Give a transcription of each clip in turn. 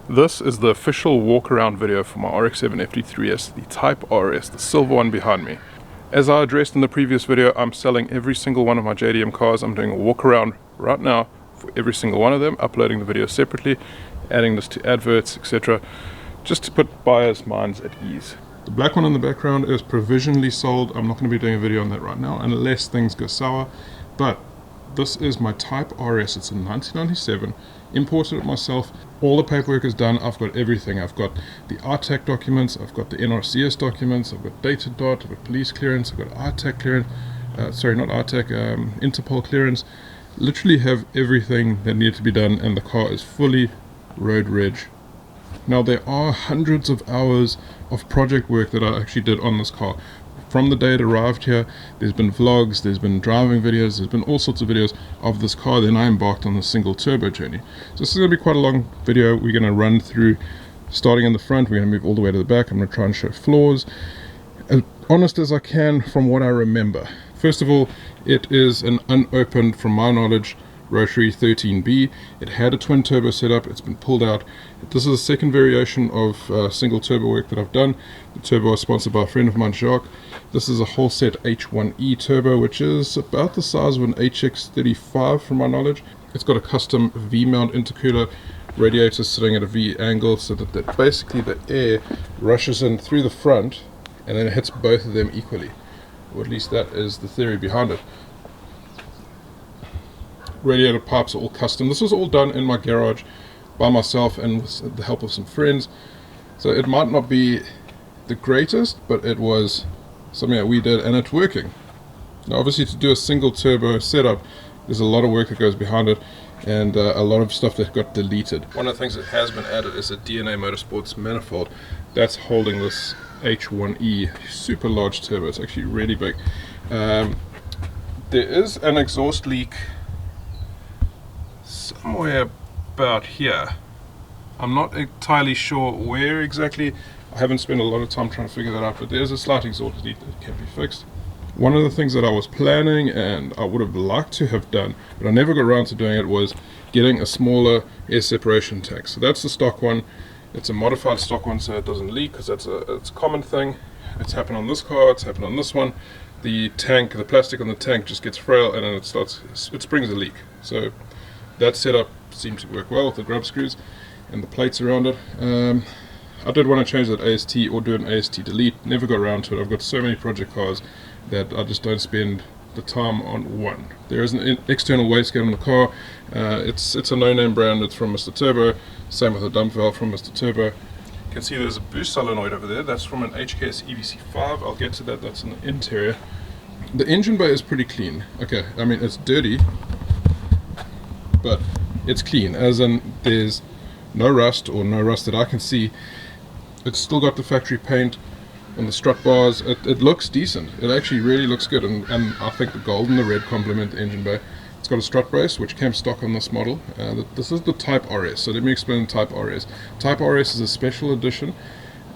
This is the official walk-around video for my RX-7 FD3S, the Type RS, the silver one behind me. As I addressed in the previous video, I'm selling every single one of my JDM cars. I'm doing a walk-around right now for every single one of them, uploading the video separately, adding this to adverts, etc., just to put buyers' minds at ease. The black one in the background is provisionally sold. I'm not going to be doing a video on that right now unless things go sour, but this is my Type RS. It's a 1997, imported it myself. All the paperwork is done. I've got everything. I've got the RTAC documents, I've got the NRCS documents, I've got data dot, I've got police clearance, I've got RTAC clearance, sorry, not RTAC, Interpol clearance. Literally have everything that needed to be done, and the car is fully road reg. Now there are hundreds of hours of project work that I actually did on this car. From the day it arrived here, there's been vlogs, there's been driving videos, there's been all sorts of videos of this car. Then I embarked on the single turbo journey. So this is going to be quite a long video. We're going to run through, starting in the front, we're going to move all the way to the back. I'm going to try and show flaws, as honest as I can from what I remember. First of all, it is an unopened, from my knowledge, rotary 13B. It had a twin turbo setup. It's been pulled out. This is a second variation of single turbo work that I've done. The turbo was sponsored by a friend of mine, Jacques. This is a whole set H1E turbo, which is about the size of an HX35 from my knowledge. It's got a custom V-mount intercooler radiator sitting at a V angle, so that basically the air rushes in through the front and then it hits both of them equally, or at least that is the theory behind it. Radiator pipes are all custom. This was all done in my garage by myself and with the help of some friends, so it might not be the greatest, but it was something that we did and it's working. Now obviously, to do a single turbo setup, there's a lot of work that goes behind it, and a lot of stuff that got deleted. One of the things that has been added is a DNA Motorsports manifold that's holding this H1E super large turbo. It's actually really big. There is an exhaust leak somewhere about here. I'm not entirely sure where exactly. I haven't spent a lot of time trying to figure that out, but there's a slight exhaust leak that can be fixed. One of the things that I was planning and I would have liked to have done, but I never got around to doing it, was getting a smaller air separation tank. So that's the stock one. It's a modified stock one, so it doesn't leak, because it's a common thing. It's happened on this car, it's happened on this one. The tank, the plastic on the tank just gets frail and then it springs a leak. So that setup seems to work well with the grub screws and the plates around it. I did want to change that AST or do an AST delete, never got around to it. I've got so many project cars that I just don't spend the time on one. There is an external wastegate on the car. It's a no-name brand. It's from Mr. Turbo. Same with a dump valve from Mr. Turbo. You can see there's a boost solenoid over there. That's from an HKS EVC5. I'll get to that. That's in the interior. The engine bay is pretty clean. Okay, I mean, it's dirty, but it's clean, as in there's no rust, or no rust that I can see. It's still got the factory paint on the strut bars. It looks decent. It actually really looks good, and I think the gold and the red complement the engine bay. It's got a strut brace which came stock on this model. This is the Type RS, so let me explain the Type RS. Type RS is a special edition.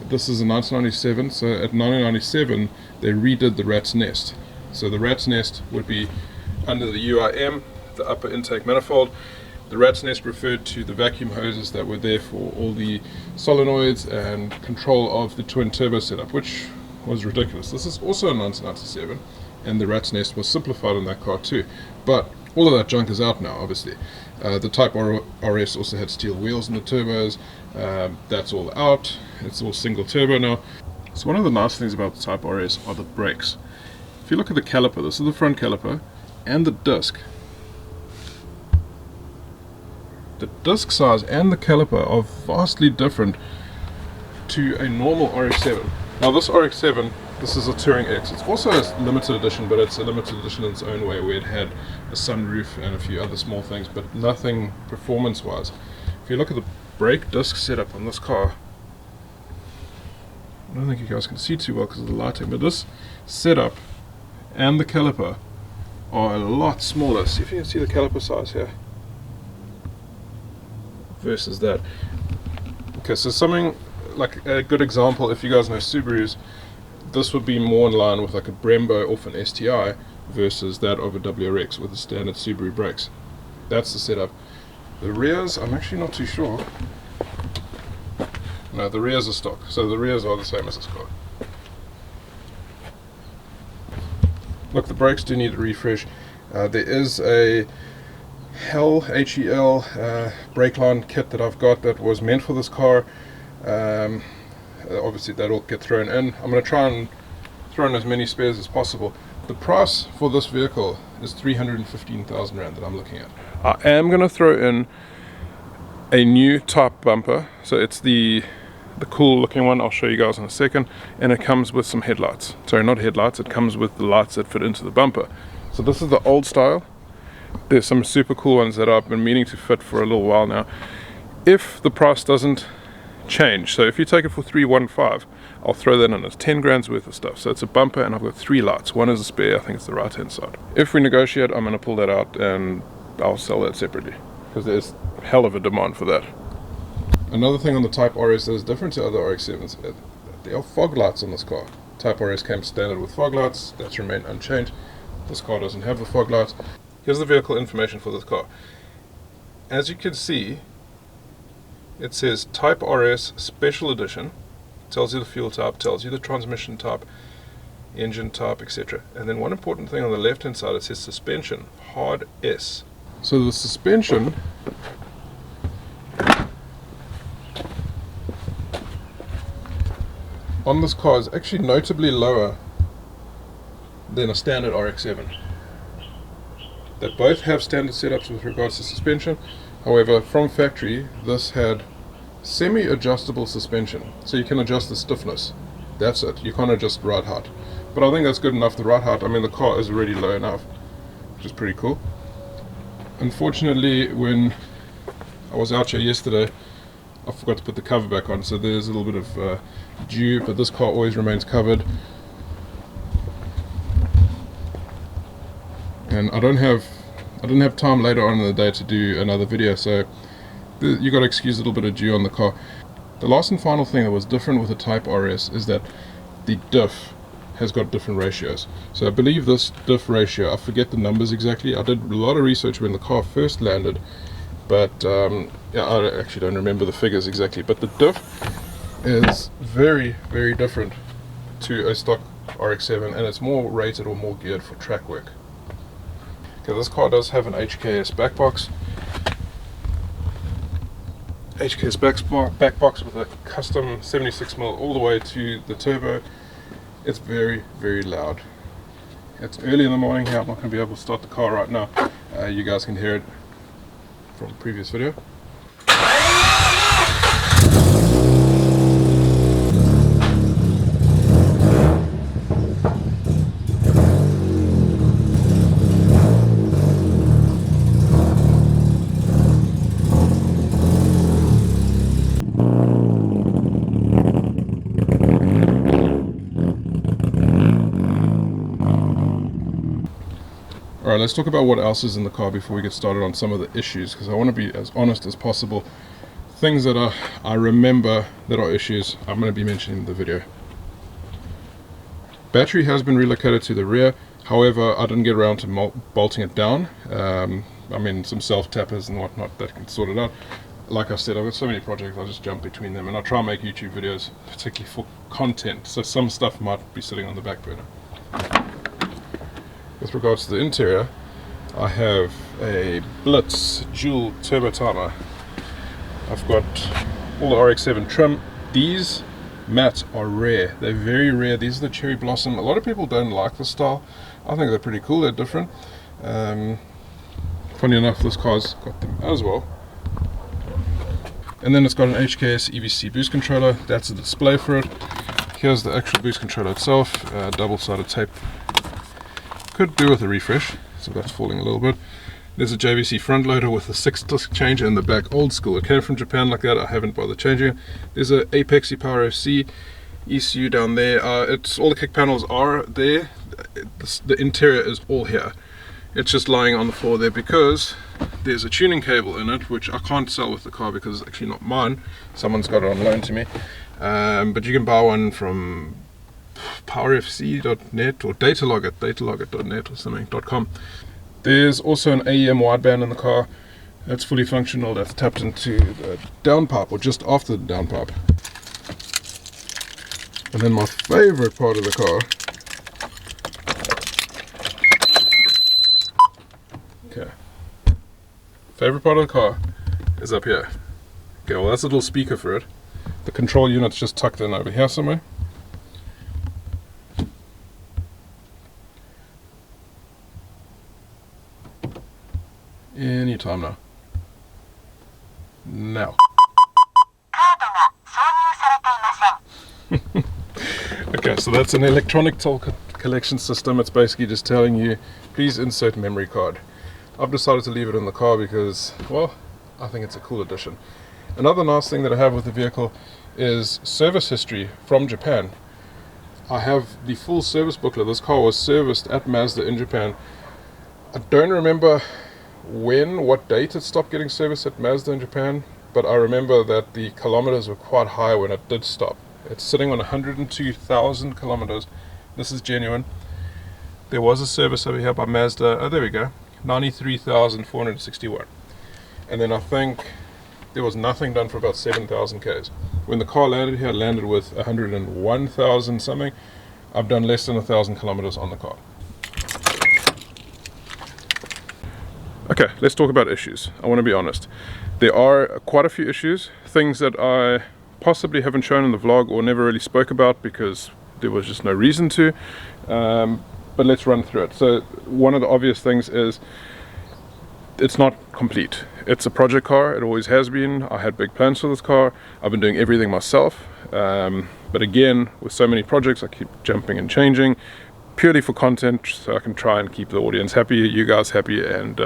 This is a 1997, so at 1997 they redid the rat's nest. So the rat's nest would be under the UIM, the upper intake manifold. The rat's nest referred to the vacuum hoses that were there for all the solenoids and control of the twin turbo setup, which was ridiculous. This is also a 1997, and the rat's nest was simplified in that car too. But all of that junk is out now, obviously. The Type RS also had steel wheels in the turbos. That's all out. It's all single turbo now. So one of the nice things about the Type RS are the brakes. If you look at the caliper, this is the front caliper, and the disc. The disc size and the caliper are vastly different to a normal RX-7. Now this RX-7, this is a Touring X. It's also a limited edition, but it's a limited edition in its own way, where it had a sunroof and a few other small things, but nothing performance-wise. If you look at the brake disc setup on this car, I don't think you guys can see too well because of the lighting, but this setup and the caliper are a lot smaller. See if you can see the caliper size here versus that. Okay, so something like a good example, if you guys know Subarus, this would be more in line with like a Brembo off an STI versus that of a WRX with the standard Subaru brakes. That's the setup. The rears, I'm actually not too sure. No, the rears are stock, so the rears are the same as this car. Look, the brakes do need a refresh. There is a HEL brake line kit that I've got that was meant for this car. Obviously that'll get thrown in. I'm going to try and throw in as many spares as possible. The price for this vehicle is 315,000 Rand that I'm looking at. I am going to throw in a new type bumper, so it's the cool looking one. I'll show you guys in a second, and it comes with some headlights. Sorry, not headlights, it comes with the lights that fit into the bumper. So this is the old style. There's some super cool ones that I've been meaning to fit for a little while now. If the price doesn't change, so if you take it for 315, I'll throw that in as 10 grand's worth of stuff. So it's a bumper and I've got 3 lights. One is a spare, I think it's the right hand side. If we negotiate, I'm going to pull that out and I'll sell that separately, because there's a hell of a demand for that. Another thing on the Type RS that is different to other RX-7s, there are fog lights on this car. Type RS came standard with fog lights, that's remained unchanged. This car doesn't have the fog lights. Here's the vehicle information for this car. As you can see, it says Type RS Special Edition. Tells you the fuel type, tells you the transmission type, engine type, etc. And then one important thing on the left hand side, it says suspension, hard S. So the suspension on this car is actually notably lower than a standard RX-7. They both have standard setups with regards to suspension. However, from factory, this had semi-adjustable suspension, so you can adjust the stiffness. That's it. You can't adjust ride height, but I think that's good enough. The ride height, I mean, the car is already low enough, which is pretty cool. Unfortunately, when I was out here yesterday, I forgot to put the cover back on, so there's a little bit of dew, but this car always remains covered. And I didn't have time later on in the day to do another video, so you got to excuse a little bit of dew on the car. The last and final thing that was different with the Type RS is that the diff has got different ratios. So I believe this diff ratio, I forget the numbers exactly. I did a lot of research when the car first landed, but yeah, I actually don't remember the figures exactly. But the diff is very, very different to a stock RX-7, and it's more rated or more geared for track work. Okay, this car does have an HKS back box. HKS back box with a custom 76mm all the way to the turbo. It's very, very loud. It's early in the morning here. I'm not going to be able to start the car right now. You guys can hear it from the previous video. Alright, let's talk about what else is in the car before we get started on some of the issues, because I want to be as honest as possible. Things that I remember that are issues, I'm going to be mentioning in the video. Battery has been relocated to the rear, however I didn't get around to bolting it down. I mean, some self-tappers and whatnot that can sort it out. Like I said, I've got so many projects, I just jump between them, and I try and make YouTube videos particularly for content, so some stuff might be sitting on the back burner. With regards to the interior, I have a Blitz dual turbo timer. I've got all the RX-7 trim. These mats are rare. They're very rare. These are the cherry blossom. A lot of people don't like the style. I think they're pretty cool. They're different. Funny enough, this car's got them as well. And then it's got an HKS EBC boost controller. That's the display for it. Here's the actual boost controller itself. Double-sided tape. Could do with a refresh, so that's falling a little bit. There's a JVC front loader with a 6-disc changer in the back, old school. It came from Japan like that. I haven't bothered changing it. There's a Apex Power FC ECU down there. It's all the kick panels are there. The interior is all here. It's just lying on the floor there because there's a tuning cable in it, which I can't sell with the car because it's actually not mine. Someone's got it on loan to me. But you can buy one from powerfc.net or datalogit.net or something.com. There's also an AEM wideband in the car. That's fully functional. That's tapped into the downpipe, or just after the downpipe. And then my favorite part of the car, okay, favorite part of the car is up here. Okay, well that's a little speaker for it. The control unit's just tucked in over here somewhere. Anytime now. Now. Okay, so that's an electronic toll collection system. It's basically just telling you, please insert memory card. I've decided to leave it in the car because, well, I think it's a cool addition. Another nice thing that I have with the vehicle is service history from Japan. I have the full service booklet. This car was serviced at Mazda in Japan. I don't remember what date it stopped getting serviced at Mazda in Japan, but I remember that the kilometers were quite high when it did stop. It's sitting on 102,000 kilometers. This is genuine. There was a service over here by Mazda. Oh, there we go. 93,461. And then I think there was nothing done for about 7,000 Ks. When the car landed here, it landed with 101,000 something. I've done less than 1,000 kilometers on the car. Okay, let's talk about issues. I want to be honest. There are quite a few issues, things that I possibly haven't shown in the vlog or never really spoke about because there was just no reason to. But let's run through it. So one of the obvious things is it's not complete. It's a project car, it always has been. I had big plans for this car. I've been doing everything myself. But again, with so many projects, I keep jumping and changing purely for content, so I can try and keep the audience happy, you guys happy, and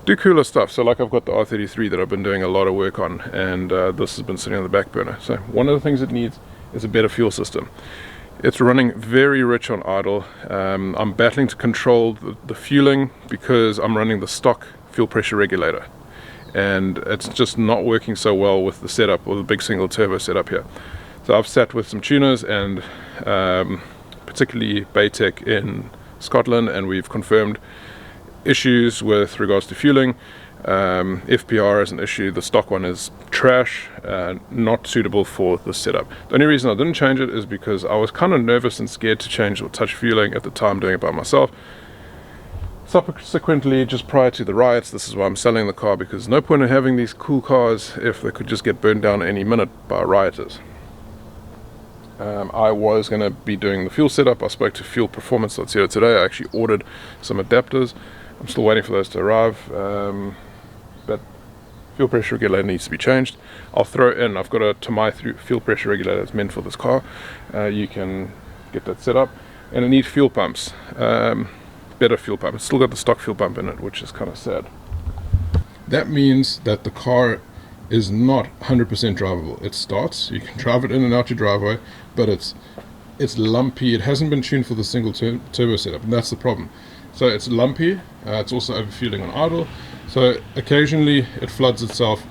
do cooler stuff. So like I've got the R33 that I've been doing a lot of work on, and this has been sitting on the back burner. So one of the things it needs is a better fuel system. It's running very rich on idle. I'm battling to control the fueling because I'm running the stock fuel pressure regulator, and it's just not working so well with the setup or the big single turbo setup here. So I've sat with some tuners and particularly Baytech in Scotland, and we've confirmed issues with regards to fueling. FPR is an issue. The stock one is trash, not suitable for the setup. The only reason I didn't change it is because I was kind of nervous and scared to change or touch fueling at the time, doing it by myself. Subsequently, just prior to the riots, this is why I'm selling the car, because there's no point in having these cool cars if they could just get burned down any minute by rioters. I was going to be doing the fuel setup. I spoke to fuelperformance.co today. I actually ordered some adapters. I'm still waiting for those to arrive, but fuel pressure regulator needs to be changed. I'll throw in, I've got a Tamai fuel pressure regulator that's meant for this car. You can get that set up, and it needs fuel pumps, better fuel pump. It's still got the stock fuel pump in it, which is kind of sad. That means that the car is not 100% drivable. It starts, you can drive it in and out your driveway, but it's lumpy. It hasn't been tuned for the single turbo setup, and that's the problem. So it's lumpy, it's also overfueling on idle, so occasionally it floods itself.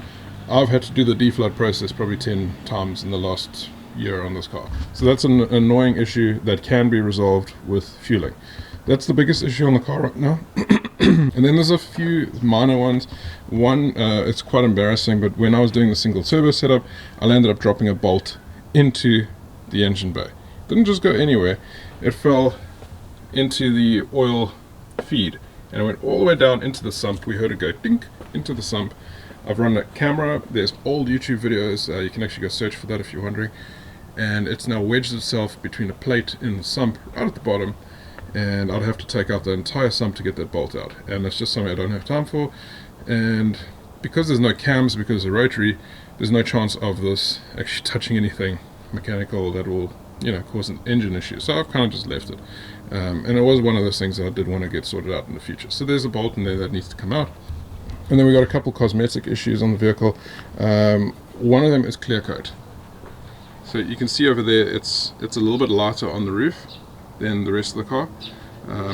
I've had to do the deflood process probably 10 times in the last year on this car. So that's an annoying issue that can be resolved with fueling. That's the biggest issue on the car right now. And then there's a few minor ones. One, it's quite embarrassing, but when I was doing the single turbo setup, I ended up dropping a bolt into the engine bay. Didn't just go anywhere, it fell into the oil feed, and it went all the way down into the sump. We heard it go dink into the sump. I've run a camera, there's old YouTube videos, you can actually go search for that if you're wondering, and it's now wedged itself between a plate in the sump right at the bottom, and I'd have to take out the entire sump to get that bolt out, and it's just something I don't have time for. And because there's no cams, because it's a rotary, there's no chance of this actually touching anything mechanical that will, cause an engine issue. So I've kind of just left it, and it was one of those things that I did want to get sorted out in the future. So there's a bolt in there that needs to come out. And then we got a couple cosmetic issues on the vehicle. One of them is clear coat. So you can see over there, it's a little bit lighter on the roof than the rest of the car.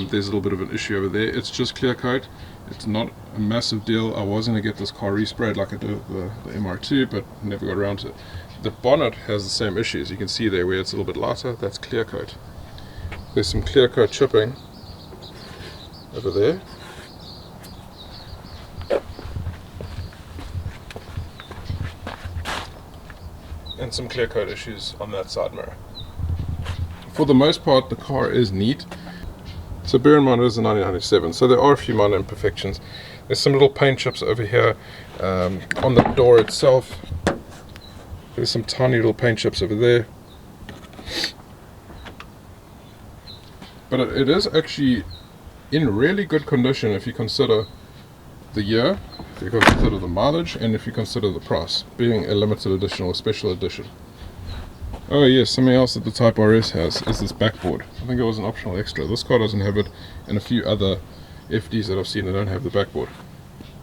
There's a little bit of an issue over there. It's just clear coat. It's not a massive deal. I was going to get this car resprayed like I did with the MR2, but never got around to it. The bonnet has the same issues. You can see there where it's a little bit lighter. That's clear coat. There's some clear coat chipping over there. And some clear coat issues on that side mirror. For the most part, the car is neat. So bear in mind it is a 1997, so there are a few minor imperfections. There's some little paint chips over here on the door itself. There's some tiny little paint chips over there. But it is actually in really good condition if you consider the year, if you consider the mileage, and if you consider the price, being a limited edition or special edition. Oh yes, something else that the Type RS has is this backboard. I think it was an optional extra. This car doesn't have it, and a few other FDs that I've seen that don't have the backboard.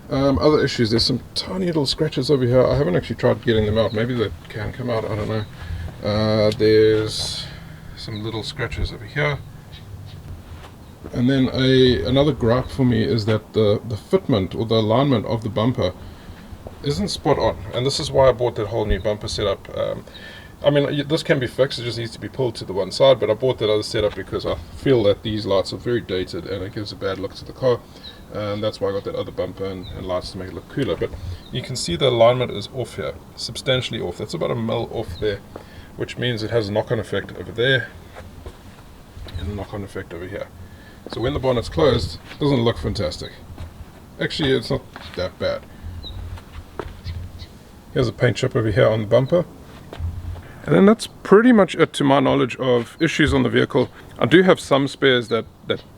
Other issues, there's some tiny little scratches over here. I haven't actually tried getting them out. Maybe they can come out, I don't know. There's some little scratches over here. And then another gripe for me is that the fitment or the alignment of the bumper isn't spot on. And this is why I bought that whole new bumper setup. I mean, this can be fixed, it just needs to be pulled to the one side, but I bought that other setup because I feel that these lights are very dated and it gives a bad look to the car, and that's why I got that other bumper and lights to make it look cooler. But you can see the alignment is off here, substantially off. That's about a mil off there, which means it has a knock-on effect over there and a knock-on effect over here. So when the bonnet's closed, it doesn't look fantastic. Actually, it's not that bad. Here's a paint chip over here on the bumper. And then that's pretty much it to my knowledge of issues on the vehicle. I do have some spares that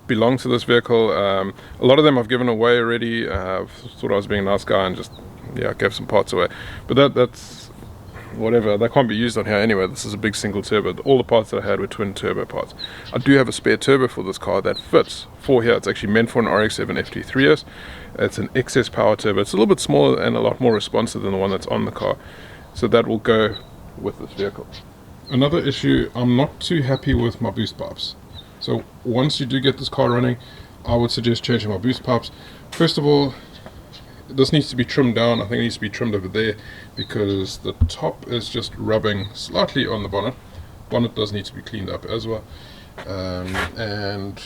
belong to this vehicle. A lot of them I've given away already. Thought I was being a nice guy and just, yeah, gave some parts away. But that's whatever, they can't be used on here anyway. This is a big single turbo. All the parts that I had were twin turbo parts. I do have a spare turbo for this car that fits for here. It's actually meant for an RX-7 FD3S. It's an excess power turbo. It's a little bit smaller and a lot more responsive than the one that's on the car. So that will go with this vehicle. Another issue, I'm not too happy with my boost pipes. So once you do get this car running, I would suggest changing my boost pipes. First of all, this needs to be trimmed down. I think it needs to be trimmed over there because the top is just rubbing slightly on the bonnet. Bonnet does need to be cleaned up as well. And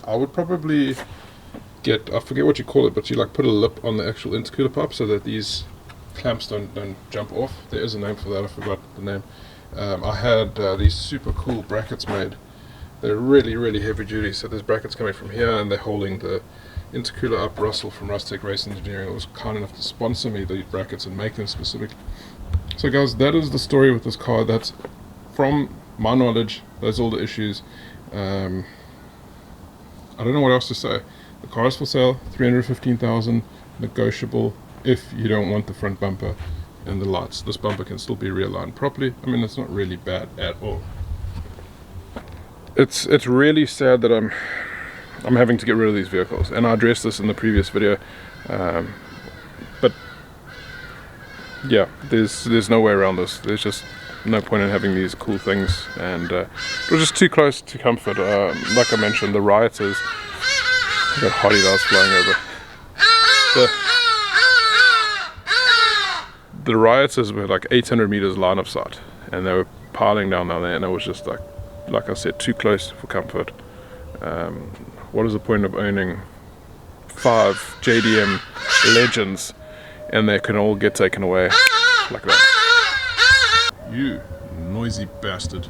I would probably get, I forget what you call it, but you like put a lip on the actual intercooler pipe so that these clamps don't jump off. There is a name for that, I forgot the name. I had these super cool brackets made. They're really heavy duty, so there's brackets coming from here and they're holding the intercooler up. Russell from Rustec Race Engineering was kind enough to sponsor me these brackets and make them specifically. So guys, that is the story with this car. That's from my knowledge, those are all the issues. I don't know what else to say. The car is for sale, $315,000, negotiable if you don't want the front bumper and the lights. This bumper can still be realigned properly. I mean, it's not really bad at all. It's really sad that I'm having to get rid of these vehicles, and I addressed this in the previous video, but yeah, there's no way around this. There's just no point in having these cool things, and it was just too close to comfort. Like I mentioned, the rioters, I got hottie flying over. The rioters were like 800 meters line of sight, and they were piling down there, and it was just like I said, too close for comfort. What is the point of owning 5 JDM legends and they can all get taken away like that? You noisy bastard.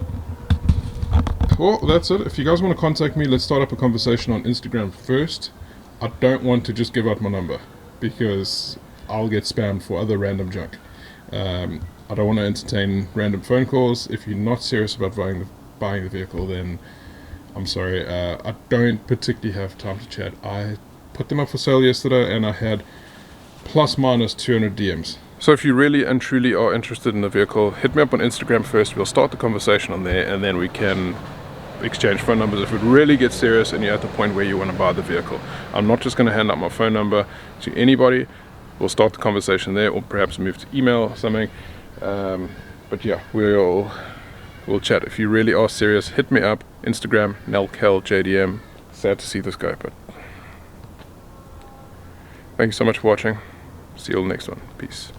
Well, that's it. If you guys want to contact me, let's start up a conversation on Instagram first. I don't want to just give out my number because I'll get spammed for other random junk. I don't want to entertain random phone calls. If you're not serious about buying the vehicle, then I'm sorry. I don't particularly have time to chat. I put them up for sale yesterday and I had plus minus 200 DMs. So if you really and truly are interested in the vehicle, hit me up on Instagram first. We'll start the conversation on there and then we can exchange phone numbers if it really gets serious and you're at the point where you want to buy the vehicle. I'm not just going to hand out my phone number to anybody. We'll start the conversation there, or perhaps move to email or something. But yeah, we'll chat. If you really are serious, hit me up. Instagram, NelKelJDM. Sad to see this go, but thank you so much for watching. See you all next one. Peace.